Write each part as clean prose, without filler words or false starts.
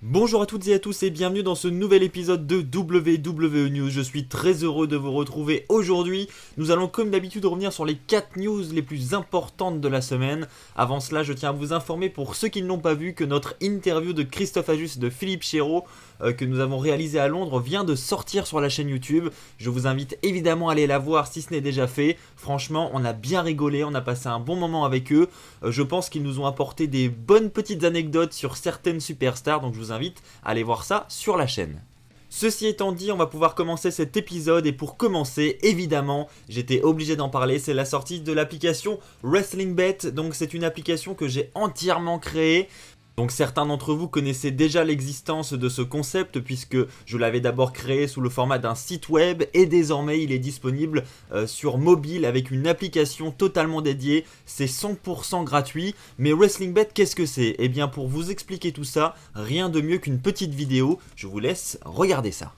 Bonjour à toutes et à tous et bienvenue dans ce nouvel épisode de WWE News. Je suis très heureux de vous retrouver aujourd'hui. Nous allons comme d'habitude revenir sur les 4 news les plus importantes de la semaine. Avant cela, je tiens à vous informer pour ceux qui ne l'ont pas vu que notre interview de Christophe Ajus et de Philippe Chéreau que nous avons réalisé à Londres vient de sortir sur la chaîne YouTube. Je vous invite évidemment à aller la voir si ce n'est déjà fait. Franchement, on a bien rigolé, on a passé un bon moment avec eux. Je pense qu'ils nous ont apporté des bonnes petites anecdotes sur certaines superstars, donc je vous invite à aller voir ça sur la chaîne. Ceci étant dit, on va pouvoir commencer cet épisode et pour commencer, évidemment, j'étais obligé d'en parler, c'est la sortie de l'application WrestlingBet. Donc c'est une application que j'ai entièrement créée. Donc certains d'entre vous connaissaient déjà l'existence de ce concept puisque je l'avais d'abord créé sous le format d'un site web et désormais il est disponible sur mobile avec une application totalement dédiée. C'est 100% gratuit. Mais WrestlingBet, qu'est-ce que c'est ? Eh bien pour vous expliquer tout ça, rien de mieux qu'une petite vidéo. Je vous laisse regarder ça.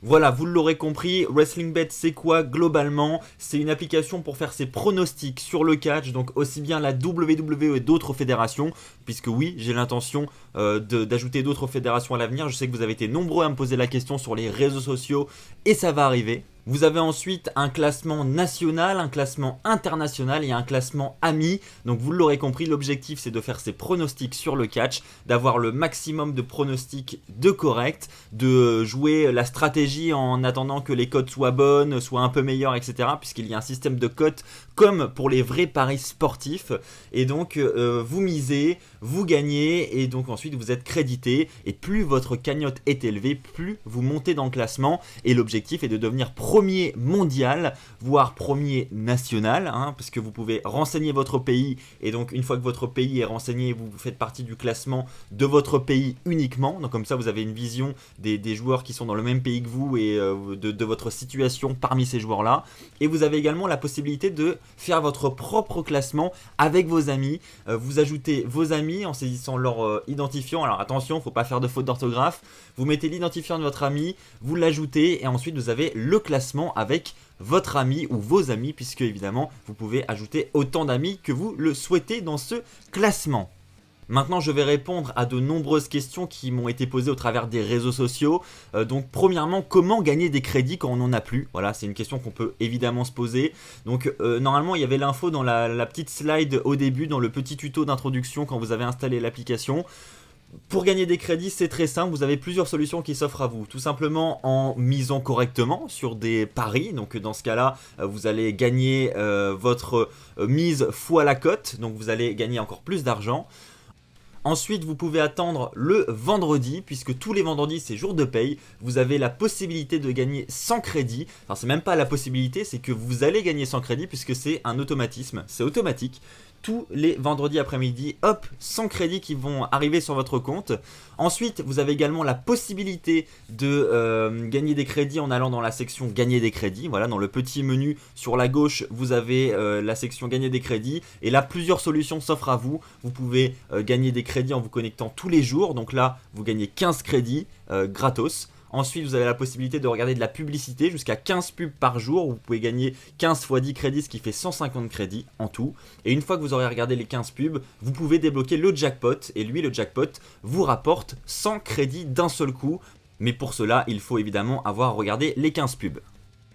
Voilà, vous l'aurez compris, WrestlingBet c'est quoi globalement ? C'est une application pour faire ses pronostics sur le catch, donc aussi bien la WWE et d'autres fédérations, puisque oui, j'ai l'intention d'ajouter d'autres fédérations à l'avenir. Je sais que vous avez été nombreux à me poser la question sur les réseaux sociaux et ça va arriver. Vous avez ensuite un classement national, un classement international et un classement ami. Donc vous l'aurez compris, l'objectif c'est de faire ses pronostics sur le catch, d'avoir le maximum de pronostics de corrects, de jouer la stratégie en attendant que les cotes soient bonnes, soient un peu meilleures, etc. Puisqu'il y a un système de cotes comme pour les vrais paris sportifs. Et donc vous misez, vous gagnez et donc ensuite vous êtes crédité. Et plus votre cagnotte est élevée, plus vous montez dans le classement. Et l'objectif est de devenir premier mondial, voire premier national, parce que vous pouvez renseigner votre pays et donc une fois que votre pays est renseigné, vous faites partie du classement de votre pays uniquement. Donc comme ça vous avez une vision des joueurs qui sont dans le même pays que vous et de votre situation parmi ces joueurs-là. Et vous avez également la possibilité de faire votre propre classement avec vos amis. Vous ajoutez vos amis en saisissant leur identifiant. Alors attention, il ne faut pas faire de faute d'orthographe. Vous mettez l'identifiant de votre ami, vous l'ajoutez et ensuite vous avez le classement avec votre ami ou vos amis puisque évidemment vous pouvez ajouter autant d'amis que vous le souhaitez dans ce classement. Maintenant, je vais répondre à de nombreuses questions qui m'ont été posées au travers des réseaux sociaux. Donc, premièrement, comment gagner des crédits quand on n'en a plus ? Voilà, c'est une question qu'on peut évidemment se poser. Donc, normalement, il y avait l'info dans la petite slide au début, dans le petit tuto d'introduction quand vous avez installé l'application. Pour gagner des crédits, c'est très simple, vous avez plusieurs solutions qui s'offrent à vous. Tout simplement en misant correctement sur des paris, donc dans ce cas-là, vous allez gagner votre mise fois la cote, donc vous allez gagner encore plus d'argent. Ensuite, vous pouvez attendre le vendredi, puisque tous les vendredis, c'est jour de paye. Vous avez la possibilité de gagner 100 crédits. Enfin, c'est même pas la possibilité, c'est que vous allez gagner 100 crédits, puisque c'est un automatisme. C'est automatique. Tous les vendredis après-midi, hop, 100 crédits qui vont arriver sur votre compte. Ensuite, vous avez également la possibilité de gagner des crédits en allant dans la section gagner des crédits. Voilà, dans le petit menu sur la gauche, vous avez la section gagner des crédits. Et là, plusieurs solutions s'offrent à vous. Vous pouvez gagner des crédits en vous connectant tous les jours. Donc là, vous gagnez 15 crédits gratos. Ensuite, vous avez la possibilité de regarder de la publicité jusqu'à 15 pubs par jour. Vous pouvez gagner 15 x 10 crédits, ce qui fait 150 crédits en tout. Et une fois que vous aurez regardé les 15 pubs, vous pouvez débloquer le jackpot. Et lui, le jackpot, vous rapporte 100 crédits d'un seul coup. Mais pour cela, il faut évidemment avoir regardé les 15 pubs.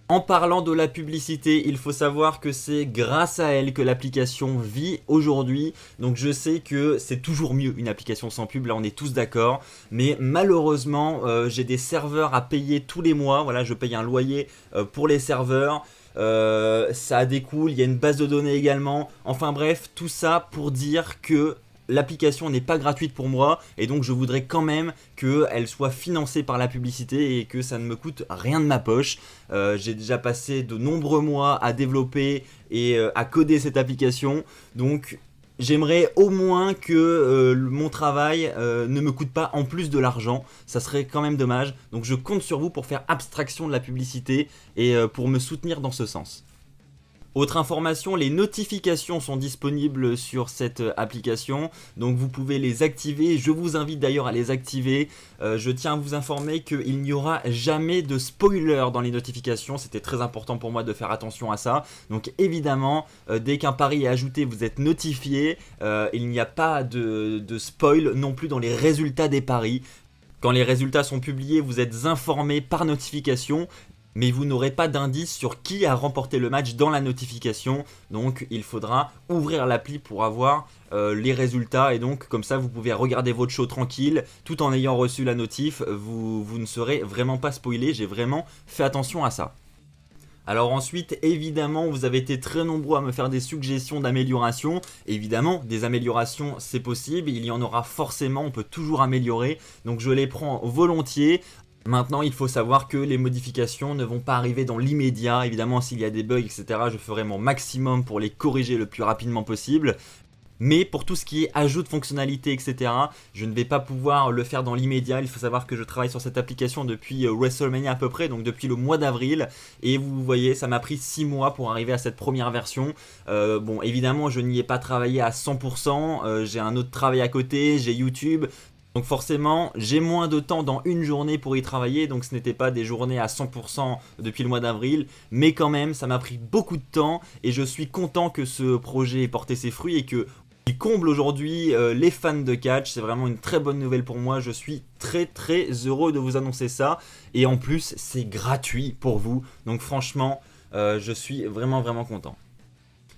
En parlant de la publicité, il faut savoir que c'est grâce à elle que l'application vit aujourd'hui. Donc je sais que c'est toujours mieux une application sans pub, là on est tous d'accord. Mais malheureusement, j'ai des serveurs à payer tous les mois. Voilà, je paye un loyer pour les serveurs. Ça découle, il y a une base de données également. Enfin bref, tout ça pour dire que l'application n'est pas gratuite pour moi et donc je voudrais quand même qu'elle soit financée par la publicité et que ça ne me coûte rien de ma poche. J'ai déjà passé de nombreux mois à développer et à coder cette application, donc j'aimerais au moins que mon travail ne me coûte pas en plus de l'argent, ça serait quand même dommage. Donc je compte sur vous pour faire abstraction de la publicité et pour me soutenir dans ce sens. Autre information, les notifications sont disponibles sur cette application, donc vous pouvez les activer. Je vous invite d'ailleurs à les activer. Je tiens à vous informer qu'il n'y aura jamais de spoiler dans les notifications. C'était très important pour moi de faire attention à ça. Donc évidemment, dès qu'un pari est ajouté, vous êtes notifié. Il n'y a pas de spoil non plus dans les résultats des paris. Quand les résultats sont publiés, vous êtes informé par notification. Mais vous n'aurez pas d'indice sur qui a remporté le match dans la notification. Donc il faudra ouvrir l'appli pour avoir les résultats. Et donc comme ça vous pouvez regarder votre show tranquille tout en ayant reçu la notif. Vous ne serez vraiment pas spoilé, j'ai vraiment fait attention à ça. Alors ensuite, évidemment, vous avez été très nombreux à me faire des suggestions d'amélioration. Évidemment, des améliorations, c'est possible, il y en aura forcément, on peut toujours améliorer. Donc je les prends volontiers. Maintenant, il faut savoir que les modifications ne vont pas arriver dans l'immédiat. Évidemment, s'il y a des bugs, etc., je ferai mon maximum pour les corriger le plus rapidement possible. Mais pour tout ce qui est ajout de fonctionnalités, etc., je ne vais pas pouvoir le faire dans l'immédiat. Il faut savoir que je travaille sur cette application depuis WrestleMania à peu près, donc depuis le mois d'avril. Et vous voyez, ça m'a pris 6 mois pour arriver à cette première version. Bon, évidemment, je n'y ai pas travaillé à 100%. J'ai un autre travail à côté, j'ai YouTube. Donc forcément, j'ai moins de temps dans une journée pour y travailler, donc ce n'était pas des journées à 100% depuis le mois d'avril, mais quand même, ça m'a pris beaucoup de temps et je suis content que ce projet ait porté ses fruits et qu'il comble aujourd'hui les fans de catch. C'est vraiment une très bonne nouvelle pour moi, je suis très heureux de vous annoncer ça et en plus, c'est gratuit pour vous, donc franchement, je suis vraiment content.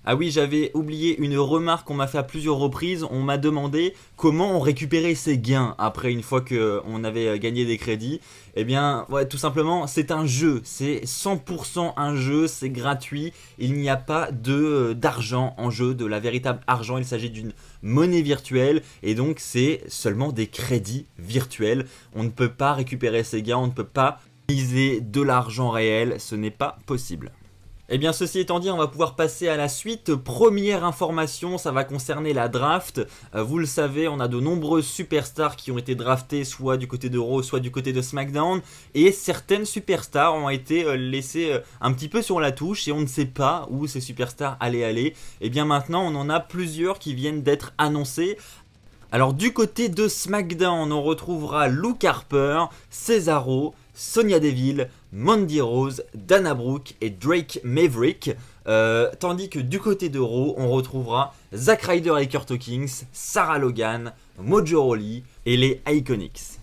Ah oui, j'avais oublié une remarque qu'on m'a fait à plusieurs reprises. On m'a demandé comment on récupérait ses gains après une fois qu'on avait gagné des crédits. Eh bien, ouais, tout simplement, c'est un jeu. C'est 100% un jeu, c'est gratuit. Il n'y a pas d'argent en jeu, de la véritable argent. Il s'agit d'une monnaie virtuelle et donc c'est seulement des crédits virtuels. On ne peut pas récupérer ses gains, on ne peut pas utiliser de l'argent réel. Ce n'est pas possible. Eh bien ceci étant dit, on va pouvoir passer à la suite. Première information, ça va concerner la draft. Vous le savez, on a de nombreuses superstars qui ont été draftées soit du côté de Raw, soit du côté de SmackDown. Et certaines superstars ont été laissées un petit peu sur la touche et on ne sait pas où ces superstars allaient aller. Et bien maintenant, on en a plusieurs qui viennent d'être annoncées. Alors du côté de SmackDown, on retrouvera Luke Harper, Cesaro, Sonya Deville, Mandy Rose, Dana Brooke et Drake Maverick. Tandis que du côté de Raw, on retrouvera Zack Ryder et Kurt Hawkins, Sarah Logan, Mojo Rawley et les Iconics.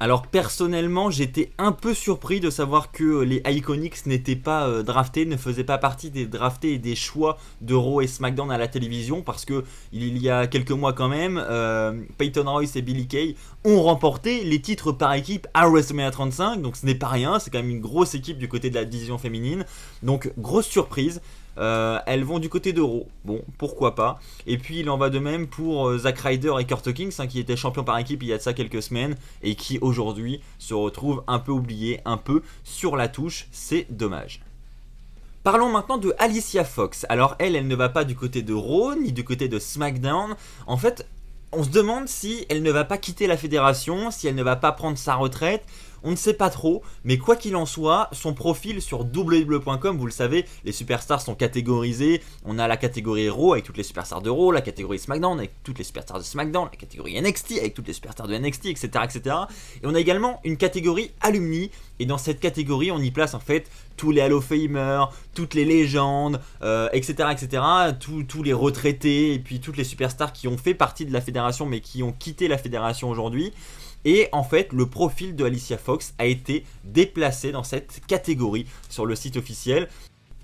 Alors personnellement, j'étais un peu surpris de savoir que les Iconics n'étaient pas draftés, ne faisaient pas partie des draftés et des choix de Raw et SmackDown à la télévision, parce que il y a quelques mois quand même, Peyton Royce et Billie Kay ont remporté les titres par équipe à WrestleMania 35, donc ce n'est pas rien, c'est quand même une grosse équipe du côté de la division féminine, donc grosse surprise. Elles vont du côté de Raw, bon pourquoi pas. Et puis il en va de même pour Zack Ryder et Kurt Hawkins, qui étaient champions par équipe il y a de ça quelques semaines et qui aujourd'hui se retrouvent un peu oubliés, un peu sur la touche, c'est dommage. Parlons maintenant de Alicia Fox. Alors elle ne va pas du côté de Raw ni du côté de SmackDown. En fait, on se demande si elle ne va pas quitter la fédération, si elle ne va pas prendre sa retraite. On ne sait pas trop, mais quoi qu'il en soit, son profil sur WWE.com, vous le savez, les superstars sont catégorisés. On a la catégorie Raw avec toutes les superstars de Raw, la catégorie SmackDown avec toutes les superstars de SmackDown, la catégorie NXT avec toutes les superstars de NXT, etc., etc. Et on a également une catégorie Alumni, et dans cette catégorie, on y place en fait tous les Hall of Famers, toutes les légendes, etc., etc., tous les retraités, et puis toutes les superstars qui ont fait partie de la fédération, mais qui ont quitté la fédération aujourd'hui. Et en fait, le profil de Alicia Fox a été déplacé dans cette catégorie sur le site officiel.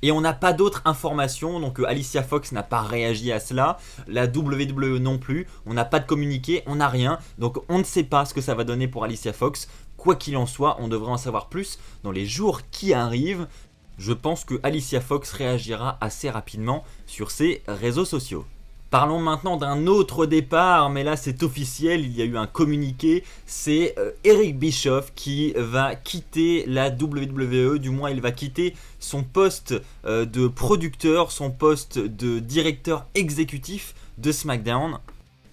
Et on n'a pas d'autres informations, donc Alicia Fox n'a pas réagi à cela, la WWE non plus, on n'a pas de communiqué, on n'a rien, donc on ne sait pas ce que ça va donner pour Alicia Fox. Quoi qu'il en soit, on devrait en savoir plus dans les jours qui arrivent. Je pense que Alicia Fox réagira assez rapidement sur ses réseaux sociaux. Parlons maintenant d'un autre départ, mais là c'est officiel, il y a eu un communiqué, c'est Eric Bischoff qui va quitter la WWE, du moins il va quitter son poste de producteur, son poste de directeur exécutif de SmackDown.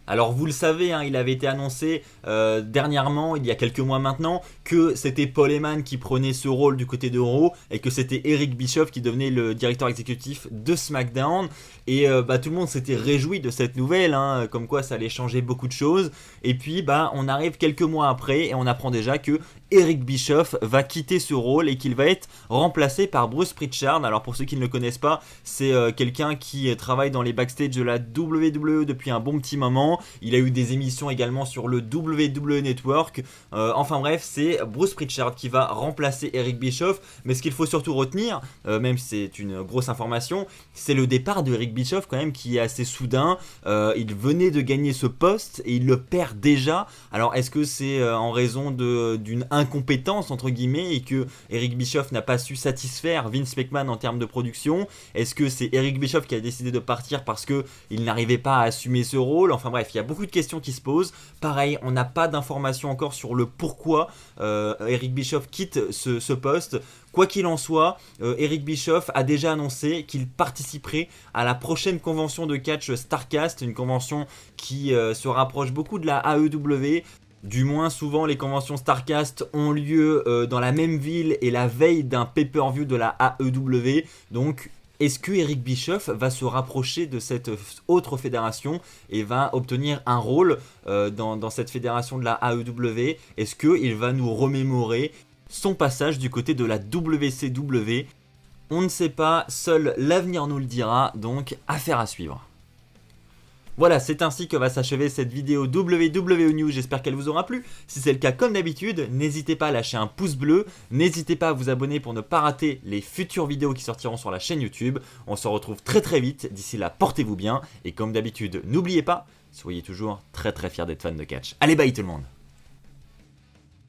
Alors vous le savez, hein, il avait été annoncé dernièrement, il y a quelques mois maintenant, que c'était Paul Heyman qui prenait ce rôle du côté de Raw et que c'était Eric Bischoff qui devenait le directeur exécutif de SmackDown. Et tout le monde s'était réjoui de cette nouvelle, hein, comme quoi ça allait changer beaucoup de choses. Et puis on arrive quelques mois après et on apprend déjà que Eric Bischoff va quitter ce rôle et qu'il va être remplacé par Bruce Pritchard. Alors pour ceux qui ne le connaissent pas, c'est quelqu'un qui travaille dans les backstage de la WWE depuis un bon petit moment. Il a eu des émissions également sur le WWE Network. Enfin bref, c'est Bruce Pritchard qui va remplacer Eric Bischoff. Mais ce qu'il faut surtout retenir, même si c'est une grosse information, c'est le départ de Eric Bischoff quand même qui est assez soudain. Il venait de gagner ce poste et il le perd déjà. Alors est-ce que c'est en raison d'une incompétence entre guillemets et que Eric Bischoff n'a pas su satisfaire Vince McMahon en termes de production? Est-ce que c'est Eric Bischoff qui a décidé de partir parce qu'il n'arrivait pas à assumer ce rôle? Enfin bref, il y a beaucoup de questions qui se posent. Pareil, on n'a pas d'informations encore sur le pourquoi Eric Bischoff quitte ce poste. Quoi qu'il en soit, Eric Bischoff a déjà annoncé qu'il participerait à la prochaine convention de catch Starrcast, une convention qui se rapproche beaucoup de la AEW. Du moins, souvent, les conventions Starrcast ont lieu dans la même ville et la veille d'un pay-per-view de la AEW. Donc, est-ce que Eric Bischoff va se rapprocher de cette autre fédération et va obtenir un rôle dans cette fédération de la AEW? Est-ce qu'il va nous remémorer son passage du côté de la WCW? On ne sait pas, seul l'avenir nous le dira, donc affaire à suivre. Voilà, c'est ainsi que va s'achever cette vidéo WWE News, j'espère qu'elle vous aura plu. Si c'est le cas, comme d'habitude, n'hésitez pas à lâcher un pouce bleu, n'hésitez pas à vous abonner pour ne pas rater les futures vidéos qui sortiront sur la chaîne YouTube. On se retrouve très très vite, d'ici là portez-vous bien, et comme d'habitude, n'oubliez pas, soyez toujours très très fiers d'être fan de catch. Allez, bye tout le monde!